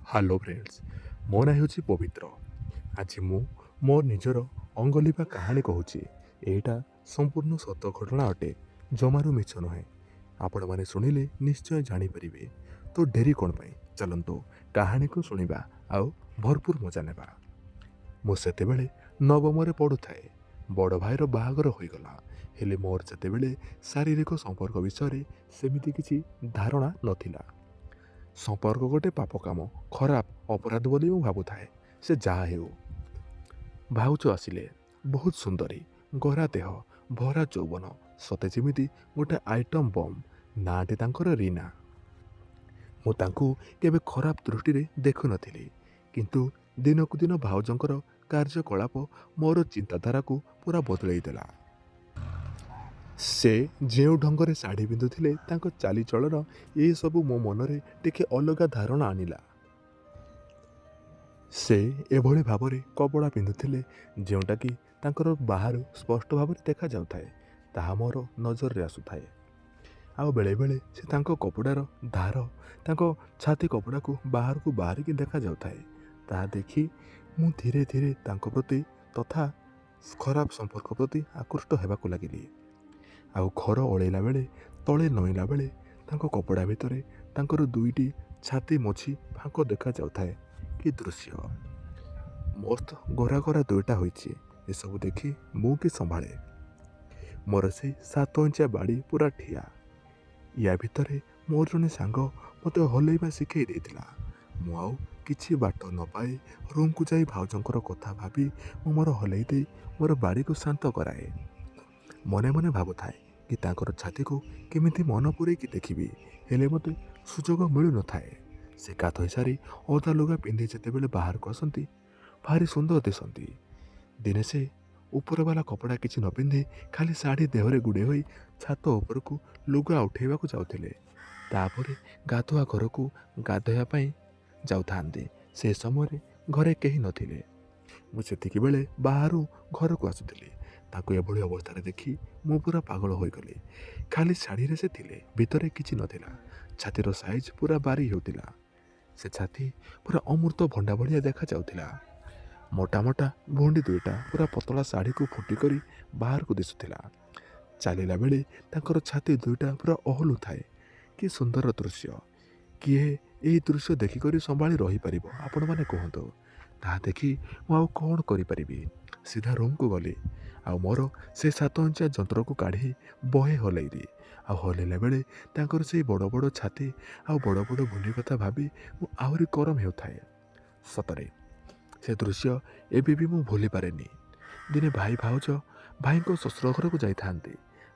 Hello friends, ମୋ ନାଁ ହେଉଛି ପବିତ୍ର। ଆଜି ମୁଁ ମୋ ନିଜର ଅଙ୍ଗଲିପା କାହାଣୀ କହୁଛି। ଏଇଟା ସମ୍ପୂର୍ଣ୍ଣ ସତ ଘଟଣା ଅଟେ, ଜମାରୁ ମିଛ ନୁହେଁ। ଆପଣମାନେ ଶୁଣିଲେ ନିଶ୍ଚୟ ଜାଣିପାରିବେ। ତ ଡେରି କ'ଣ ପାଇଁ, ଚାଲନ୍ତୁ କାହାଣୀକୁ ଶୁଣିବା ଆଉ ଭରପୁର ମଜା ନେବା। ମୁଁ ସେତେବେଳେ ନବମରେ ପଢ଼ୁଥାଏ। ବଡ଼ ଭାଇର ବାହାଘର ହୋଇଗଲା, ହେଲେ ମୋର ସେତେବେଳେ ଶାରୀରିକ ସମ୍ପର୍କ ବିଷୟରେ ସେମିତି କିଛି ଧାରଣା ନଥିଲା। ସମ୍ପର୍କ ଗୋଟେ ପାପ କାମ, ଖରାପ ଅପରାଧ ବୋଲି ମୁଁ ଭାବୁଥାଏ। ସେ ଯାହା ହେଉ, ଭାଉଜ ଆସିଲେ। ବହୁତ ସୁନ୍ଦରୀ, ଗୋରା ଦେହ, ଭରା ଯୌବନ, ସତେ ଯେମିତି ଗୋଟେ ଆଇଟମ୍ ବମ୍। ନାଁଟି ତାଙ୍କର ରୀନା। ମୁଁ ତାଙ୍କୁ କେବେ ଖରାପ ଦୃଷ୍ଟିରେ ଦେଖୁନଥିଲି, କିନ୍ତୁ ଦିନକୁ ଦିନ ଭାଉଜଙ୍କର କାର୍ଯ୍ୟକଳାପ ମୋର ଚିନ୍ତାଧାରାକୁ ପୁରା ବଦଳାଇ ଦେଲା। ସେ ଯେଉଁ ଢଙ୍ଗରେ ଶାଢ଼ୀ ପିନ୍ଧୁଥିଲେ, ତାଙ୍କ ଚାଲିଚଳନ ଏସବୁ ମୋ ମନରେ ଟିକେ ଅଲଗା ଧାରଣା ଆଣିଲା। ସେ ଏଭଳି ଭାବରେ କପଡ଼ା ପିନ୍ଧୁଥିଲେ ଯେଉଁଟାକି ତାଙ୍କର ବାହାରୁ ସ୍ପଷ୍ଟ ଭାବରେ ଦେଖାଯାଉଥାଏ, ତାହା ମୋର ନଜରରେ ଆସୁଥାଏ। ଆଉ ବେଳେବେଳେ ସେ ତାଙ୍କ କପଡ଼ାର ଧାର ତାଙ୍କ ଛାତି କପଡ଼ାକୁ ବାହାରକୁ ବାହାରିକି ଦେଖାଯାଉଥାଏ। ତାହା ଦେଖି ମୁଁ ଧୀରେ ଧୀରେ ତାଙ୍କ ପ୍ରତି ତଥା ଖରାପ ସମ୍ପର୍କ ପ୍ରତି ଆକୃଷ୍ଟ ହେବାକୁ ଲାଗିଲି। ଆଉ ଘର ଓଳେଇଲା ବେଳେ, ତଳେ ନଇଁଲା ବେଳେ ତାଙ୍କ କପଡ଼ା ଭିତରେ ତାଙ୍କର ଦୁଇଟି ଛାତି ମଝି ଫାଙ୍କ ଦେଖାଯାଉଥାଏ। କି ଦୃଶ୍ୟ! ମସ୍ତ ଗୋରା ଗୋରା ଦୁଇଟା ହୋଇଛି। ଏସବୁ ଦେଖି ମୁଁ କି ସମ୍ଭାଳେ। ମୋର ସେଇ 7 ଇଞ୍ଚିଆ ବାଡ଼ି ପୁରା ଠିଆ। ୟା ଭିତରେ ମୋର ଜଣେ ସାଙ୍ଗ ମୋତେ ହଲେଇବା ଶିଖେଇ ଦେଇଥିଲା। ମୁଁ ଆଉ କିଛି ବାଟ ନ ପାଇ ରୁମ୍କୁ ଯାଇ ଭାଉଜଙ୍କର କଥା ଭାବି ମୁଁ ମୋର ହଲେଇ ଦେଇ ମୋର ବାଡ଼ିକୁ ଶାନ୍ତ କରାଏ। ମନେ ମନେ ଭାବୁଥାଏ କି ତାଙ୍କର ଛାତିକୁ କେମିତି ମନ ପୂରେଇକି ଦେଖିବି, ହେଲେ ମୋତେ ସୁଯୋଗ ମିଳୁନଥାଏ। ସେ ଗାଧୋଇ ସାରି ଓଦା ଲୁଗା ପିନ୍ଧି ଯେତେବେଳେ ବାହାରକୁ ଆସନ୍ତି, ଭାରି ସୁନ୍ଦର ଦିଶନ୍ତି। ଦିନେ ସେ ଉପରବାଲା କପଡ଼ା କିଛି ନ ପିନ୍ଧି ଖାଲି ଶାଢ଼ୀ ଦେହରେ ଗୁଡ଼େଇ ହୋଇ ଛାତ ଉପରକୁ ଲୁଗା ଉଠେଇବାକୁ ଯାଉଥିଲେ। ତାପରେ ଗାଧୁଆ ଘରକୁ ଗାଧୋଇବା ପାଇଁ ଯାଉଥାନ୍ତି। ସେ ସମୟରେ ଘରେ କେହି ନଥିଲେ। ମୁଁ ସେତିକିବେଳେ ବାହାରୁ ଘରକୁ ଆସୁଥିଲି। ତାକୁ ଏଭଳି ଅବସ୍ଥାରେ ଦେଖି ମୁଁ ପୁରା ପାଗଳ ହୋଇଗଲି। ଖାଲି ଶାଢ଼ୀରେ ସେ ଥିଲେ, ଭିତରେ କିଛି ନଥିଲା। ଛାତିର ସାଇଜ୍ ପୁରା ବାରି ହେଉଥିଲା। ସେ ଛାତି ପୁରା ଅମୃତ ଭଣ୍ଡା ଭଳିଆ ଦେଖାଯାଉଥିଲା। ମୋଟା ମୋଟା ଭୁଣ୍ଡି ଦୁଇଟା ପୁରା ପତଳା ଶାଢ଼ୀକୁ ଫୁଟି କରି ବାହାରକୁ ଦିଶୁଥିଲା। ଚାଲିଲା ବେଳେ ତାଙ୍କର ଛାତି ଦୁଇଟା ପୁରା ଓହଲୁଥାଏ। କି ସୁନ୍ଦର ଦୃଶ୍ୟ! କିଏ ଏହି ଦୃଶ୍ୟ ଦେଖିକରି ସମ୍ଭାଳି ରହିପାରିବ, ଆପଣମାନେ କୁହନ୍ତୁ? ତାହା ଦେଖି ମୁଁ ଆଉ କ'ଣ କରିପାରିବି, ସିଧା ରୁମ୍କୁ ଗଲି। ଆଉ ମୋର ସେ 7 ଇଞ୍ଚିଆ ଯନ୍ତ୍ରକୁ କାଢ଼ି ବହେ ହଲେଇଲି। ଆଉ ହଲେଇଲା ବେଳେ ତାଙ୍କର ସେଇ ବଡ଼ ବଡ଼ ଛାତି ଆଉ ବଡ଼ ବଡ଼ ଭୁଣ୍ଡି କଥା ଭାବି ମୁଁ ଆହୁରି ଗରମ ହେଉଥାଏ। ସତରେ ସେ ଦୃଶ୍ୟ ଏବେ ବି ମୁଁ ଭୁଲି ପାରେନି। ଦିନେ ଭାଉଜ ଭାଇଙ୍କ ଶ୍ୱଶୁର ଘରକୁ ଯାଇଥାନ୍ତି।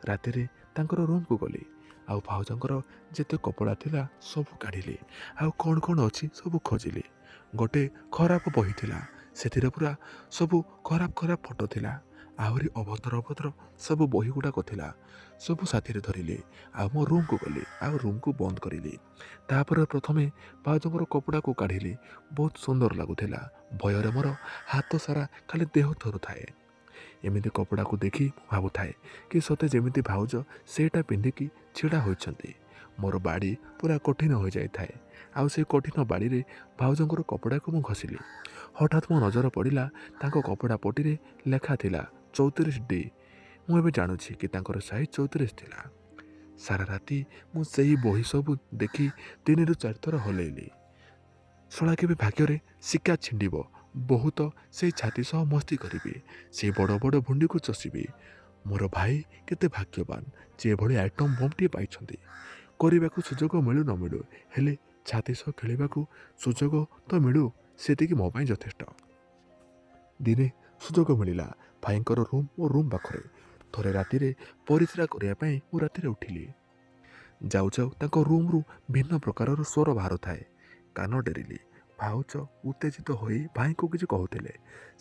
ରାତିରେ ତାଙ୍କର ରୁମ୍କୁ ଗଲି। ଆଉ ଭାଉଜଙ୍କର ଯେତେ କପଡ଼ା ଥିଲା ସବୁ କାଢ଼ିଲି। ଆଉ କ'ଣ କ'ଣ ଅଛି ସବୁ ଖୋଜିଲି। ଗୋଟେ ଖରାପ ବହି ଥିଲା, ସେଥିରେ ପୁରା ସବୁ ଖରାପ ଖରାପ ଫଟୋ ଥିଲା। ଆହୁରି ଅଭଦ୍ର ଅଭଦ୍ର ସବୁ ବହି ଗୁଡ଼ାକ ଥିଲା। ସବୁ ସାଥିରେ ଧରିଲି ଆଉ ମୋ ରୁମ୍କୁ ଗଲି। ଆଉ ରୁମ୍କୁ ବନ୍ଦ କରିଲି। ତାପରେ ପ୍ରଥମେ ଭାଉଜଙ୍କର କପଡ଼ାକୁ କାଢ଼ିଲି। ବହୁତ ସୁନ୍ଦର ଲାଗୁଥିଲା। ଭୟରେ ମୋର ହାତ ସାରା ଖାଲି ଦେହ ଥରୁଥାଏ। ଏମିତି କପଡ଼ାକୁ ଦେଖି ମୁଁ ଭାବୁଥାଏ କି ସତେ ଯେମିତି ଭାଉଜ ସେଇଟା ପିନ୍ଧିକି ଛିଡ଼ା ହୋଇଛନ୍ତି। ମୋର ବାଡ଼ି ପୁରା କଠିନ ହୋଇଯାଇଥାଏ। ଆଉ ସେ କଠିନ ବାଡ଼ିରେ ଭାଉଜଙ୍କର କପଡ଼ାକୁ ମୁଁ ଘଷିଲି। ହଠାତ୍ ମୋ ନଜର ପଡ଼ିଲା ତାଙ୍କ କପଡ଼ା ପଟିରେ ଲେଖା ଥିଲା 34D। ମୁଁ ଏବେ ଜାଣୁଛି କି ତାଙ୍କର ସାଇଜ୍ 34 ଥିଲା। ସାରା ରାତି ମୁଁ ସେହି ବହି ସବୁ ଦେଖି 3ରୁ 4 ଥର ହଲେଇଲି। ଶଳା କେବେ ଭାଗ୍ୟରେ ଶିକା ଛିଣ୍ଡିବ, ବହୁତ ସେଇ ଛାତି ସହ ମସ୍ତି କରିବି, ସେଇ ବଡ଼ ବଡ଼ ଭୁଣ୍ଡିକୁ ଚଷିବି। ମୋର ଭାଇ କେତେ ଭାଗ୍ୟବାନ ଯେ ଏଭଳି ଆଇଟମ୍ ବମ୍ଟିଏ ପାଇଛନ୍ତି। କରିବାକୁ ସୁଯୋଗ ମିଳୁ ନ ମିଳୁ, ହେଲେ ଛାତି ସହ ଖେଳିବାକୁ ସୁଯୋଗ ତ ମିଳୁ, ସେତିକି ମୋ ପାଇଁ ଯଥେଷ୍ଟ। ଦିନେ ସୁଯୋଗ ମିଳିଲା। ଭାଇଙ୍କର ରୁମ୍ ମୋ ରୁମ୍ ପାଖରେ। ଥରେ ରାତିରେ ପରିସ୍ରା କରିବା ପାଇଁ ମୁଁ ରାତିରେ ଉଠିଲି। ଯାଉ ଯାଉ ତାଙ୍କ ରୁମ୍ରୁ ଭିନ୍ନ ପ୍ରକାରର ସ୍ୱର ବାହାରୁଥାଏ। କାନ ଡେରିଲି। ଭାଉଜ ଉତ୍ତେଜିତ ହୋଇ ଭାଇଙ୍କୁ କିଛି କହୁଥିଲେ।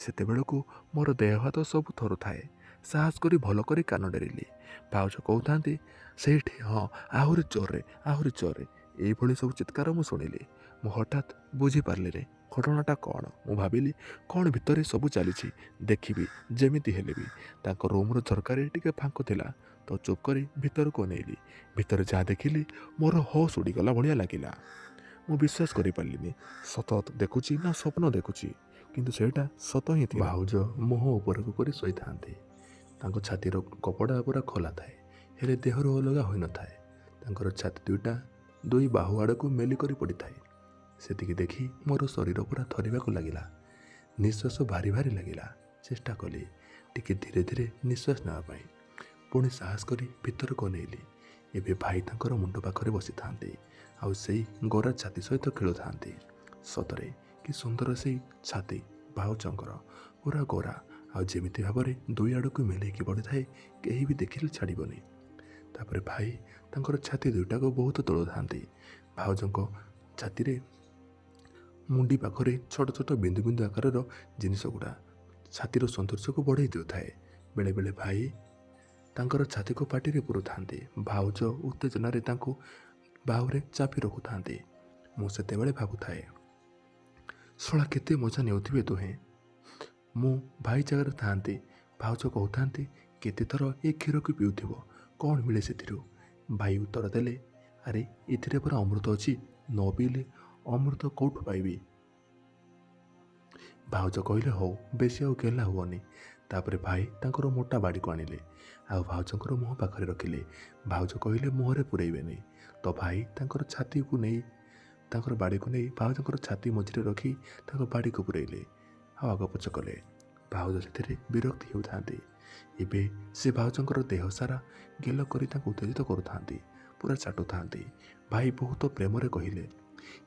ସେତେବେଳକୁ ମୋର ଦେହ ହାତ ସବୁ ଥରୁଥାଏ। ସାହସ କରି ଭଲ କରି କାନ ଡେରିଲି। ଭାଉଜ କହୁଥାନ୍ତି, ସେଇଠି, ହଁ, ଆହୁରି ଜୋରରେ, ଆହୁରି ଜୋରରେ। ଏଇଭଳି ସବୁ ଚିତ୍କାର ମୁଁ ଶୁଣିଲି। ମୁଁ ହଠାତ୍ ବୁଝିପାରିଲିନି ଘଟଣାଟା କ'ଣ। ମୁଁ ଭାବିଲି କ'ଣ ଭିତରେ ସବୁ ଚାଲିଛି, ଦେଖିବି ଯେମିତି ହେଲେ ବି। ତାଙ୍କ ରୁମ୍ର ଝରକାରେ ଟିକେ ଫାଙ୍କ ଥିଲା, ତ ଚୁପ୍ କରି ଭିତରକୁ ଅନେଇଲି। ଭିତରେ ଯାହା ଦେଖିଲି ମୋର ହୋସ୍ ଉଡ଼ିଗଲା ଭଳିଆ ଲାଗିଲା। ମୁଁ ବିଶ୍ୱାସ କରିପାରିଲିନି ସତ ଦେଖୁଛି ନା ସ୍ୱପ୍ନ ଦେଖୁଛି, କିନ୍ତୁ ସେଇଟା ସତ ହିଁ ଥିଲା। ଭାଉଜ ମୁହଁ ଉପରକୁ କରି ଶୋଇଥାନ୍ତି। ତାଙ୍କ ଛାତିର କପଡ଼ା ପୁରା ଖୋଲା ଥାଏ, ହେଲେ ଦେହରୁ ଅଲଗା ହୋଇନଥାଏ। ତାଙ୍କର ଛାତି ଦୁଇଟା ଦୁଇ ବାହୁ ଆଡ଼କୁ ମେଲି କରି ପଡ଼ିଥାଏ। ସେତିକି ଦେଖି ମୋର ଶରୀର ପୁରା ଥରିବାକୁ ଲାଗିଲା। ନିଶ୍ୱାସ ଭାରି ଭାରି ଲାଗିଲା। ଚେଷ୍ଟା କଲି ଟିକେ ଧୀରେ ଧୀରେ ନିଶ୍ୱାସ ନେବା ପାଇଁ। ପୁଣି ସାହସ କରି ଭିତରକୁ ଅନେଇଲି। ଏବେ ଭାଇ ତାଙ୍କର ମୁଣ୍ଡ ପାଖରେ ବସିଥାନ୍ତି, ଆଉ ସେଇ ଗୋରା ଛାତି ସହିତ ଖେଳୁଥାନ୍ତି। ସତରେ କି ସୁନ୍ଦର ସେଇ ଛାତି ଭାଉଜଙ୍କର, ପୁରା ଗୋରା, ଆଉ ଯେମିତି ଭାବରେ ଦୁଇ ଆଡ଼କୁ ମେଲେଇକି ପଡ଼ିଥାଏ, କେହି ବି ଦେଖିଲେ ଛାଡ଼ିବନି। ତାପରେ ଭାଇ ତାଙ୍କର ଛାତି ଦୁଇଟାକୁ ବହୁତ ତୋଳୁଥାନ୍ତି। ଭାଉଜଙ୍କ ଛାତିରେ ମୁଣ୍ଡି ପାଖରେ ଛୋଟ ଛୋଟ ବିନ୍ଦୁ ବିନ୍ଦୁ ଆକାରର ଜିନିଷ ଗୁଡ଼ା ଛାତିର ସୌନ୍ଦର୍ଯ୍ୟକୁ ବଢ଼େଇ ଦେଉଥାଏ। ବେଳେବେଳେ ଭାଇ ତାଙ୍କର ଛାତିକୁ ପାଟିରେ ପୁରୁଥାନ୍ତି। ଭାଉଜ ଉତ୍ତେଜନାରେ ତାଙ୍କୁ ବାହୁରେ ଚାପି ରଖୁଥାନ୍ତି। ମୁଁ ସେତେବେଳେ ଭାବୁଥାଏ, ଶଳା କେତେ ମଜା ନେଉଥିବେ ଦୁହେଁ। ମୁଁ ଭାଇ ଜାଗାରେ ଥାଆନ୍ତି। ଭାଉଜ କହୁଥାନ୍ତି, କେତେଥର ଏ କ୍ଷୀରକୁ ପିଉଥିବ, କ'ଣ ମିଳେ ସେଥିରୁ? ଭାଇ ଉତ୍ତର ଦେଲେ, ଆରେ ଏଥିରେ ପରା ଅମୃତ ଅଛି, ନ ପିଇଲେ ଅମୃତ କେଉଁଠୁ ପାଇବି? ଭାଉଜ କହିଲେ, ହଉ ବେଶୀ ଆଉ ଗେହ୍ଲା ହୁଅନି। ତାପରେ ଭାଇ ତାଙ୍କର ମୋଟା ବାଡ଼ିକୁ ଆଣିଲେ, ଆଉ ଭାଉଜଙ୍କର ମୁହଁ ପାଖରେ ରଖିଲେ। ଭାଉଜ କହିଲେ ମୁହଁରେ ପୁରେଇବେନି। ତ ଭାଇ ତାଙ୍କର ଛାତିକୁ ନେଇ ତାଙ୍କର ବାଡ଼ିକୁ ନେଇ ଭାଉଜଙ୍କର ଛାତି ମଝିରେ ରଖି ତାଙ୍କ ବାଡ଼ିକୁ ପୁରେଇଲେ, ଆଉ ଆଗପଛ କଲେ। ଭାଉଜ ସେଥିରେ ବିରକ୍ତି ହେଉଥାନ୍ତି। ଏବେ ସେ ଭାଉଜଙ୍କର ଦେହ ସାରା ଗେଲ କରି ତାଙ୍କୁ ଉତ୍ତେଜିତ କରୁଥାନ୍ତି, ପୁରା ଚାଟୁଥାନ୍ତି। ଭାଇ ବହୁତ ପ୍ରେମରେ କହିଲେ,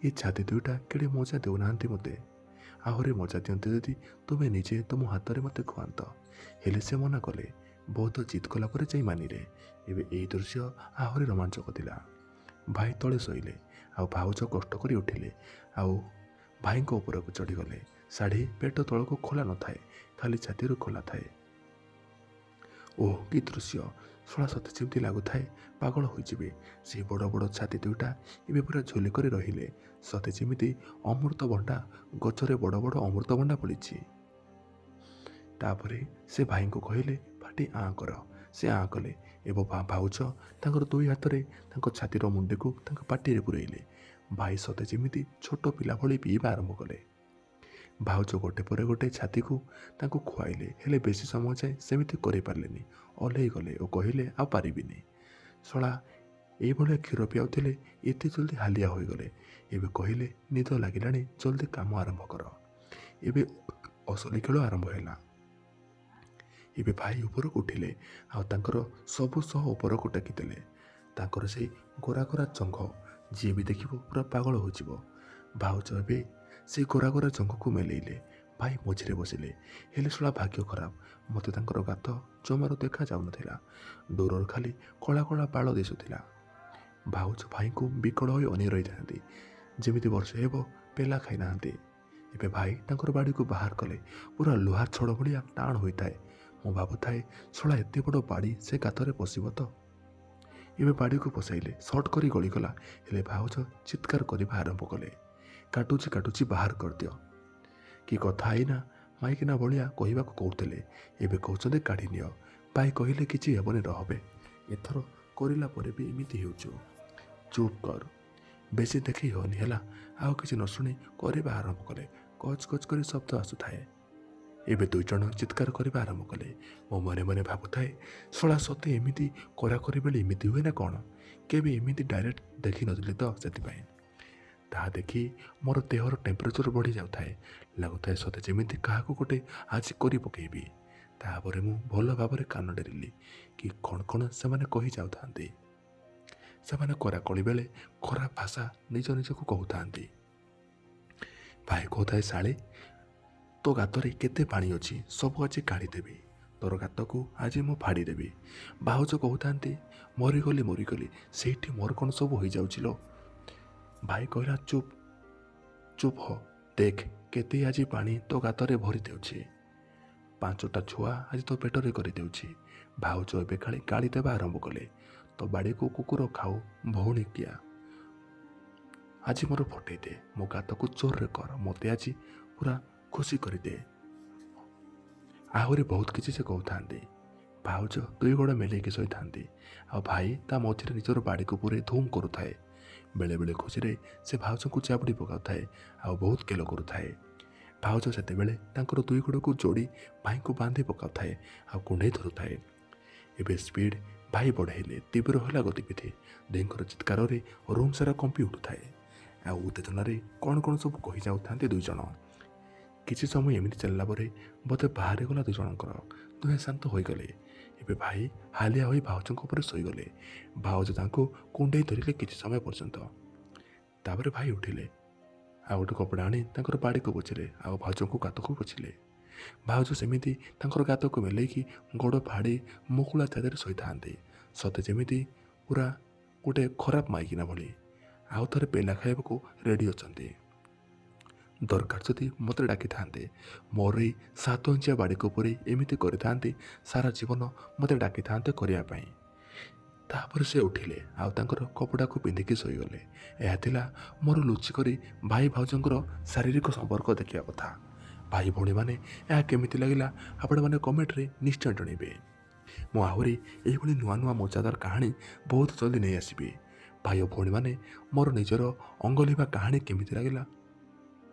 ଏ ଛାତି ଦୁଇଟା କେଡ଼େ ମଜା ଦେଉନାହାନ୍ତି ମୋତେ। ଆହୁରି ମଜା ଦିଅନ୍ତେ ଯଦି ତୁମେ ନିଜେ ତୁମ ହାତରେ ମୋତେ ଖୁଆନ୍ତ। ହେଲେ ସେ ମନା କଲେ। ବହୁତ ଜିଦ୍ କଲା ପରେ ଯାଇ ମାନିଲେ। ଏବେ ଏହି ଦୃଶ୍ୟ ଆହୁରି ରୋମାଞ୍ଚକ ଥିଲା। ଭାଇ ତଳେ ଶୋଇଲେ, ଆଉ ଭାଉଜ କଷ୍ଟ କରି ଉଠିଲେ, ଆଉ ଭାଇଙ୍କ ଉପରକୁ ଚଢ଼ିଗଲେ। ଶାଢ଼ୀ ପେଟ ତଳକୁ ଖୋଲା ନଥାଏ, ଖାଲି ଛାତିରୁ ଖୋଲା ଥାଏ। ଓଃ କି ଦୃଶ୍ୟ! ଶଳା ସତେ ଯେମିତି ଲାଗୁଥାଏ ପାଗଳ ହୋଇଯିବେ। ସେହି ବଡ଼ ବଡ଼ ଛାତି ଦୁଇଟା ଏବେ ପୁରା ଝୁଲି କରି ରହିଲେ, ସତେ ଯେମିତି ଅମୃତଭଣ୍ଡା ଗଛରେ ବଡ଼ ବଡ଼ ଅମୃତଭଣ୍ଡା ଫଳିଛି। ତାପରେ ସେ ଭାଇଙ୍କୁ କହିଲେ, ପାଟି ଆଁ କର। ସେ ଆଁ କଲେ ଏବଂ ଭାଉଜ ତାଙ୍କର ଦୁଇ ହାତରେ ତାଙ୍କ ଛାତିର ମୁଣ୍ଡିକୁ ତାଙ୍କ ପାଟିରେ ପୁରେଇଲେ। ଭାଇ ସତେ ଯେମିତି ଛୋଟ ପିଲା ଭଳି ପିଇବା ଆରମ୍ଭ କଲେ। ଭାଉଜ ଗୋଟେ ପରେ ଗୋଟେ ଛାତିକୁ ତାଙ୍କୁ ଖୁଆଇଲେ, ହେଲେ ବେଶୀ ସମୟ ଯାଏ ସେମିତି କରିପାରିଲେନି। ଓହ୍ଲେଇ ଗଲେ ଓ କହିଲେ, ଆଉ ପାରିବିନି। ଶଳା ଏଇଭଳିଆ କ୍ଷୀର ପିଆଉଥିଲେ, ଏତେ ଜଲ୍ଦି ହାଲିଆ ହୋଇଗଲେ। ଏବେ କହିଲେ, ନିଦ ଲାଗିଲାଣି, ଜଲ୍ଦି କାମ ଆରମ୍ଭ କର। ଏବେ ଅସଲି ଖେଳ ଆରମ୍ଭ ହେଲା। ଏବେ ଭାଇ ଉପରକୁ ଉଠିଲେ, ଆଉ ତାଙ୍କର ସବୁ ସହ ଉପରକୁ ଟେକିଦେଲେ। ତାଙ୍କର ସେଇ ଗୋରା ଗୋରା ଚଙ୍ଘ ଯିଏ ବି ଦେଖିବ ପୁରା ପାଗଳ ହୋଇଯିବ। ଭାଉଜ ଏବେ ସେଇ ଗୋରା ଗୋରା ଚଙ୍ଘକୁ ମେଲେଇଲେ। ଭାଇ ମଝିରେ ବସିଲେ, ହେଲେ ଶଳା ଭାଗ୍ୟ ଖରାପ, ମୋତେ ତାଙ୍କର ଗାତ ଜମାରୁ ଦେଖା ଯାଉନଥିଲା। ଦୂରରୁ ଖାଲି କଳା କଳା ବାଳ ଦିଶୁଥିଲା। ଭାଉଜ ଭାଇଙ୍କୁ ବିକଳ ହୋଇ ଅନେଇ ରହିଥାନ୍ତି, ଯେମିତି ବର୍ଷେ ହେବ ପେଲା ଖାଇନାହାନ୍ତି। ଏବେ ଭାଇ ତାଙ୍କର ବାଡ଼ିକୁ ବାହାର କଲେ, ପୁରା ଲୁହା ଛଡ଼ ଭଳିଆ ଟାଣ ହୋଇଥାଏ। ମୁଁ ଭାବୁଥାଏ, ଶଳା ଏତେ ବଡ଼ ବାଡ଼ି ସେ ଗାତରେ ପଶିବ ତ? ଏବେ ବାଡ଼ିକୁ ପଶାଇଲେ, ସର୍ଟ କରି ଗଳିଗଲା। ହେଲେ ଭାଉଜ ଚିତ୍କାର କରିବା ଆରମ୍ଭ କଲେ, କାଟୁଛି କାଟୁଛି ବାହାର କରିଦିଅ। କି କଥା ଏଇନା ମାଇକିନା ଭଳିଆ କହିବାକୁ କହୁଥିଲେ, ଏବେ କହୁଛନ୍ତି କାଢ଼ିନିଅ। ଭାଇ କହିଲେ, କିଛି ହେବନି ରହବେ, ଏଥର କରିଲା ପରେ ବି ଏମିତି ହେଉଛୁ, ଚୁପ୍ କର। ବେଶୀ ଦେଖି ହେଉନି ହେଲା। ଆଉ କିଛି ନ ଶୁଣି କରିବା ଆରମ୍ଭ କଲେ। କଚ୍ କଚ୍ କରି ଶବ୍ଦ ଆସୁଥାଏ। ଏବେ ଦୁଇଜଣ ଚିତ୍କାର କରିବା ଆରମ୍ଭ କଲେ। ମୋ ମନେ ମନେ ଭାବୁଥାଏ, ଶଳା ସତେ ଏମିତି କରାକରି ବେଳେ ଏମିତି ହୁଏ ନା କ'ଣ? କେବେ ଏମିତି ଡାଇରେକ୍ଟ ଦେଖିନଥିଲି ତ, ସେଥିପାଇଁ। ତାହା ଦେଖି ମୋର ଦେହର ଟେମ୍ପରେଚର ବଢ଼ି ଯାଉଥାଏ। ଲାଗୁଥାଏ ସତେ ଯେମିତି କାହାକୁ ଗୋଟେ ଆଜି କରି ପକାଇବି। ତାପରେ ମୁଁ ଭଲ ଭାବରେ କାନ ଡେରିଲି କି କ'ଣ କ'ଣ ସେମାନେ କହି ଯାଉଥାନ୍ତି। ସେମାନେ କରାକଳି ବେଳେ ଖରାପ ଭାଷା ନିଜ ନିଜକୁ କହୁଥାନ୍ତି। ଭାଇ କହୁଥାଏ, ଶାଳେ ତୋ ଗାତରେ କେତେ ପାଣି ଅଛି, ସବୁ ଆଜି କାଢ଼ିଦେବି। ତୋର ଗାତକୁ ଆଜି ମୁଁ ଫାଡ଼ିଦେବି। ଭାଉଜ କହୁଥାନ୍ତି, ମରିଗଲି ମରିଗଲି, ସେଇଠି ମୋର କ'ଣ ସବୁ ହୋଇଯାଉଛି ଲୋ। ଭାଇ କହିଲା, ଚୁପ୍ ଚୁପ୍ ହ, ଦେଖ କେତେ ଆଜି ପାଣି ତୋ ଗାତରେ ଭରି ଦେଉଛି। 5ଟା ଛୁଆ ଆଜି ତୋ ପେଟରେ କରିଦେଉଛି। ଭାଉଜ ଏବେ ଖାଲି ଗାଳି ଦେବା ଆରମ୍ଭ କଲେ। ତୋ ବାଡ଼ିକୁ କୁକୁର ଖାଉ, ଭଉଣୀ କିଆ। ଆଜି ମୋର ଫଟେଇ ଦେ, ମୋ ଗାତକୁ ଜୋରରେ କର, ମୋତେ ଆଜି ପୁରା ଖୁସି କରିଦେ। ଆହୁରି ବହୁତ କିଛି ସେ କହୁଥାନ୍ତି। ଭାଉଜ ଦୁଇ ଗୋଡ଼ ମେଲେଇକି ଶୋଇଥାନ୍ତି, ଆଉ ଭାଇ ତା ମଝିରେ ନିଜର ବାଡ଼ିକୁ ପୁରେଇ ଧୁମ୍ କରୁଥାଏ। ବେଳେବେଳେ ଖୁସିରେ ସେ ଭାଉଜଙ୍କୁ ଚାପୁଡ଼ି ପକାଉଥାଏ ଆଉ ବହୁତ ଗେଲ କରୁଥାଏ। ଭାଉଜ ସେତେବେଳେ ତାଙ୍କର ଦୁଇ ଗୋଡ଼କୁ ଯୋଡ଼ି ଭାଇଙ୍କୁ ବାନ୍ଧି ପକାଉଥାଏ ଆଉ କୁଣ୍ଡେଇ ଧରୁଥାଏ। ଏବେ ସ୍ପିଡ୍ ଭାଇ ବଢ଼ାଇଲେ, ତୀବ୍ର ହେଲା ଗତିବିଧି। ଦୁଇଙ୍କର ଚିତ୍କାରରେ ରୁମ୍ ସାରା କମ୍ପି ଉଠୁଥାଏ ଆଉ ଉତ୍ତେଜନାରେ କ'ଣ କ'ଣ ସବୁ କହିଯାଉଥାନ୍ତି ଦୁଇଜଣ। କିଛି ସମୟ ଏମିତି ଚାଲିଲା ପରେ ବୋଧେ ବାହାରି ଗଲା ଦୁଇଜଣଙ୍କର। ଦୁହେଁ ଶାନ୍ତ ହୋଇଗଲେ। ଏବେ ଭାଇ ହାଲିଆ ହୋଇ ଭାଉଜଙ୍କ ଉପରେ ଶୋଇଗଲେ। ଭାଉଜ ତାଙ୍କୁ କୁଣ୍ଡେଇ ଧରିଲେ କିଛି ସମୟ ପର୍ଯ୍ୟନ୍ତ। ତାପରେ ଭାଇ ଉଠିଲେ, ଆଉ ଗୋଟେ କପଡ଼ା ଆଣି ତାଙ୍କର ବାଡ଼ିକୁ ପୋଛିଲେ ଆଉ ଭାଉଜଙ୍କୁ ଗାତକୁ ପୋଛିଲେ। ଭାଉଜ ସେମିତି ତାଙ୍କର ଗାତକୁ ମେଲେଇକି ଗୋଡ଼ ଫାଡ଼ି ମୁକୁଳା ଚାଦରେ ଶୋଇଥାନ୍ତି, ସତେ ଯେମିତି ପୁରା ଗୋଟେ ଖରାପ ମାଇକିନା ଭଳି। ଆଉ ଥରେ ପେଲା ଖାଇବାକୁ ରେଡ଼ି ଅଛନ୍ତି। ଦରକାର ଯଦି ମୋତେ ଡାକିଥାନ୍ତେ। ମୋର ଏଇ 7 ଇଞ୍ଚିଆ ବାଡ଼ିକୁ ପରି ଏମିତି କରିଥାନ୍ତି, ସାରା ଜୀବନ ମୋତେ ଡାକିଥାନ୍ତେ କରିବା ପାଇଁ। ତାପରେ ସେ ଉଠିଲେ ଆଉ ତାଙ୍କର କପଡ଼ାକୁ ପିନ୍ଧିକି ଶୋଇଗଲେ। ଏହା ଥିଲା ମୋର ଲୁଚିକରି ଭାଇ ଭାଉଜଙ୍କର ଶାରୀରିକ ସମ୍ପର୍କ ଦେଖିବା କଥା। ଭାଇ ଭଉଣୀମାନେ ଏହା କେମିତି ଲାଗିଲା ଆପଣମାନେ କମେଣ୍ଟରେ ନିଶ୍ଚୟ ଜଣାଇବେ। ମୁଁ ଆହୁରି ଏହିଭଳି ନୂଆ ନୂଆ ମଜାଦାର କାହାଣୀ ବହୁତ ଜଲ୍ଦି ନେଇ ଆସିବି। ଭାଇ ଓ ଭଉଣୀମାନେ ମୋର ନିଜର ଅଙ୍ଗଲିଭା କାହାଣୀ କେମିତି ଲାଗିଲା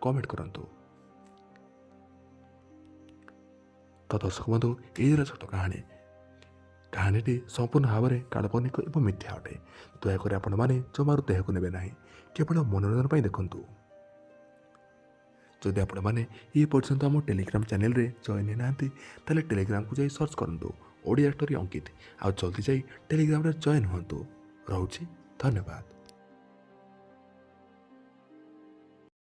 କମେଣ୍ଟ କରନ୍ତୁ। ତ ଦର୍ଶକ ବନ୍ଧୁ, ଏଇ ହେଲା ଛୋଟ କାହାଣୀଟି ସମ୍ପୂର୍ଣ୍ଣ ଭାବରେ କାଳ୍ପନିକ ଏବଂ ମିଥ୍ୟା ଅଟେ। ଦୟାକରି ଆପଣମାନେ ଜମାରୁ ଦେହକୁ ନେବେ ନାହିଁ, କେବଳ ମନୋରଞ୍ଜନ ପାଇଁ ଦେଖନ୍ତୁ। ଯଦି ଆପଣମାନେ ଏ ପର୍ଯ୍ୟନ୍ତ ଆମ ଟେଲିଗ୍ରାମ ଚ୍ୟାନେଲରେ ଜଏନ୍ ହେଇନାହାନ୍ତି, ତାହେଲେ ଟେଲିଗ୍ରାମକୁ ଯାଇ ସର୍ଚ୍ଚ କରନ୍ତୁ ଓଡ଼ିଆ ଷ୍ଟୋରି ଅଙ୍କିତ, ଆଉ ଜଲ୍ଦି ଯାଇ ଟେଲିଗ୍ରାମରେ ଜଏନ୍ ହୁଅନ୍ତୁ। ରହୁଛି, ଧନ୍ୟବାଦ।